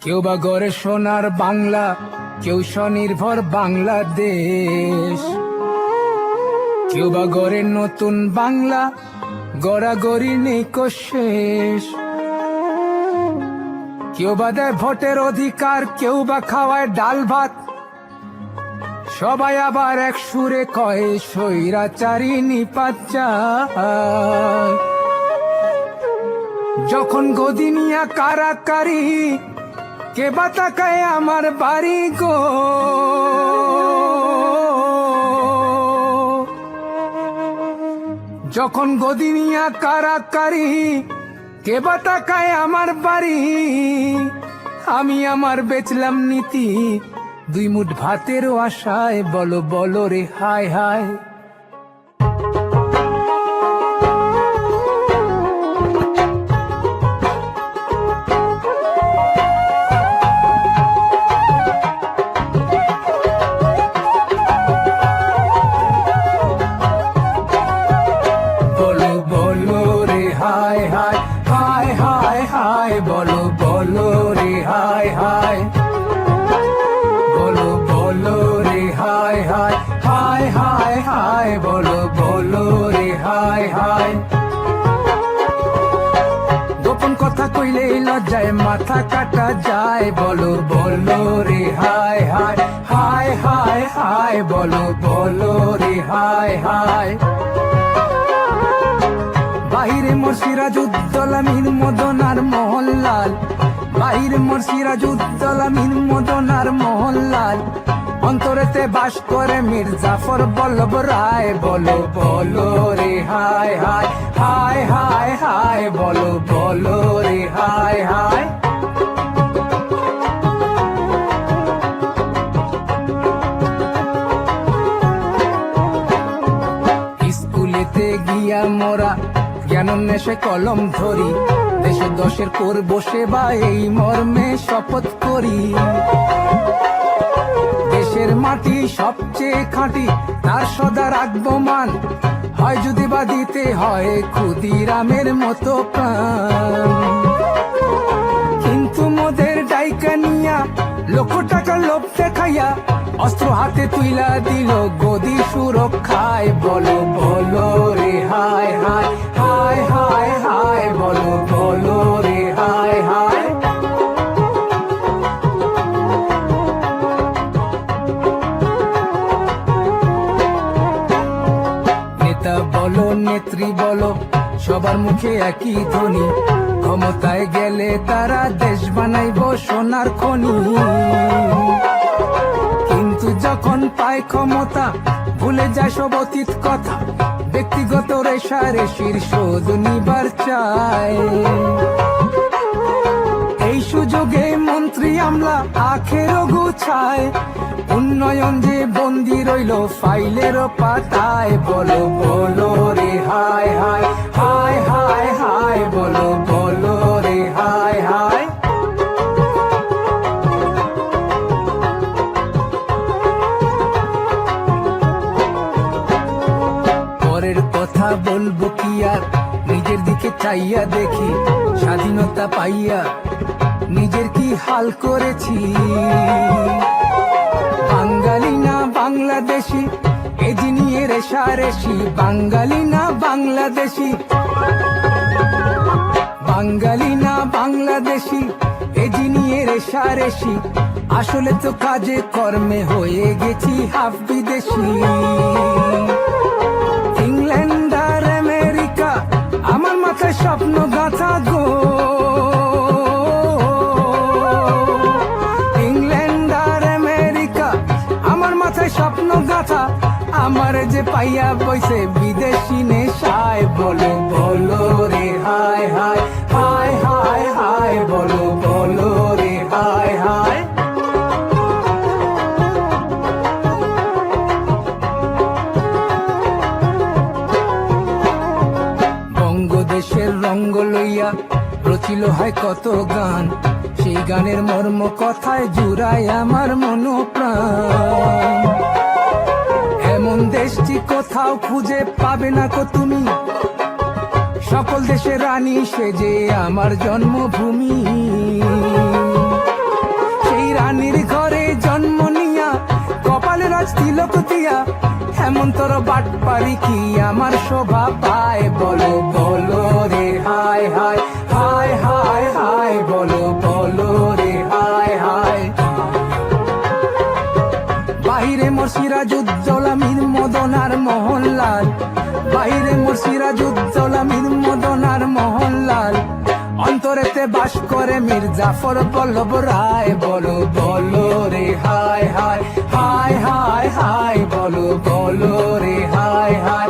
কেউ বা গড়ে সোনার বাংলা, কেউ স্বনির্ভর বাংলাদেশ। কেউ বা গড়ে নতুন বাংলা, গড়াগড়ি নেই শেষ। কেউ বা দেয় ভোটের অধিকার, কেউ বা খাওয়ায় ডাল ভাত। সবাই আবার এক সুরে কয় স্বৈরাচারী নিপাত চায়। যখন গদিনিয়া কারাকারি, কে বা তাকায় আমার বাড়ি গো। যখন গদিনিয়া কারাকারি, কে বা তাকায় আমার বাড়ি। আমি আমার বেচলাম নীতি, দুই মুঠ ভাতেরও আশায়। বলো বলো রে হায় হায়। বলো বলো রে হায় হায়, হায় হায় হায়। বলো বলো রে হায় হায়, বলো বলো রে হায় হায়, হায় হায় হায়। বলো বলো রে হায় হায়। গোপন কথা কইলে লজ্জায় মাথা কাটা যায়। বলো বলো রে হায় হায়, হায় হায় হায়। বলো বলো রে হায় হায়। বাহিরে মোর সিরাজউদ্দৌলা মীর মদন আর মোহনলাল। বাহিরে মোর সিরাজউদ্দৌলা মীর মদন আর মোহনলাল। অন্তরেতে বাস করে মীর জাফর বল্লভ রায়। বলো বলো রে হায় হায়, হায় হায় হায়। বলো বলো রে হায় হায়। স্কুলেতে গিয়া মোরা জ্ঞান নেশে কলম ধরি। দেশে দশের করব সেবা, এই মর্মে শপথ করি। দেশের মাটি সবচেয়ে খাঁটি, তার সদা রাখবো মান। হয় যদি বা দিতে হয় ক্ষুদিরামের মতো প্রাণ। কিন্তু মোদের ডাইকা নিয়া, লক্ষ টাকা লোভ দেখাইয়া, অস্ত্র হাতে তুইলা দিল গদি সুরক্ষায়। বলো বলো রে হায় হায়, হায় হায় হায়। বলো বলো রে হায় হায়। নেতা বলো নেত্রী বলো, সবার মুখে একই ধ্বনি। ক্ষমতায় গেলে তারা দেশ বানাইব সোনার খনি। কিন্তু যখন পায় ক্ষমতা, ভুলে যায় সব অতীত কথা। ব্যক্তিগত রেশারেশির শোধ নিবার চায়। এই সুযোগে মন্ত্রী আমলা আখেরও গুছায়। উন্নয়ন যে বন্দি রইল ফাইলের পাতায়। বলো বলো রে হায় হায়, হায় হায় হায়। বলো বলো রে হায় হায়। পরের কথা বলবো কি আর, নিজের দিকে চাইয়া দেখি। স্বাধীনতা পাইয়া নিজের কি হাল করেছি। বাঙালি না বাংলাদেশি, এ জিনিয়ে রেশারেশি। বাঙালি না বাংলাদেশি, বাঙালি না বাংলাদেশি, এ জিনিয়ে রেশারেশি। আসলে তো কাজে কর্মে হয়ে গেছি হাফ বিদেশি। ইংল্যান্ড আর আমেরিকা আমার মাথায় স্বপ্ন গাঁথা গো। ইংল্যান্ড আর আমেরিকা আমার মাথায় স্বপ্ন গাঁথা। আমার যে পাইয়া বইছে বিদেশি নেশায়। বলো বলো রে হায় হায়, হায় হায় হায়। বলো বলো রে হায় হায়। বঙ্গদেশের রঙ্গ লইয়া রচিল হয় কত গান। সেই গানের মর্ম কথায় জুড়ায় আমার মনোপ্রাণ। এমন দেশটি কোথাও খুঁজে পাবে না কো তুমি। সকল দেশের রানী সেজে আমার জন্মভূমি। অন্তর বাট পারি কি আমার শোভা পায়, বলো বলো রে হায় হায় হায় হায় হায়, বলো বলো রে হায় হায়। বাহিরে মোর সিরাজুদ্দৌলা মীর মদন আর মোহনলাল, বাহিরে মোর সিরাজুদ্দৌলা মীর মদন আর মোহনলাল, অন্তরেতে বাস করে মীর জাফর বল্লভ রায়, বলো বলো রে হায় হায় হায় হায় হায়, বলো বলো রে হায় হায়।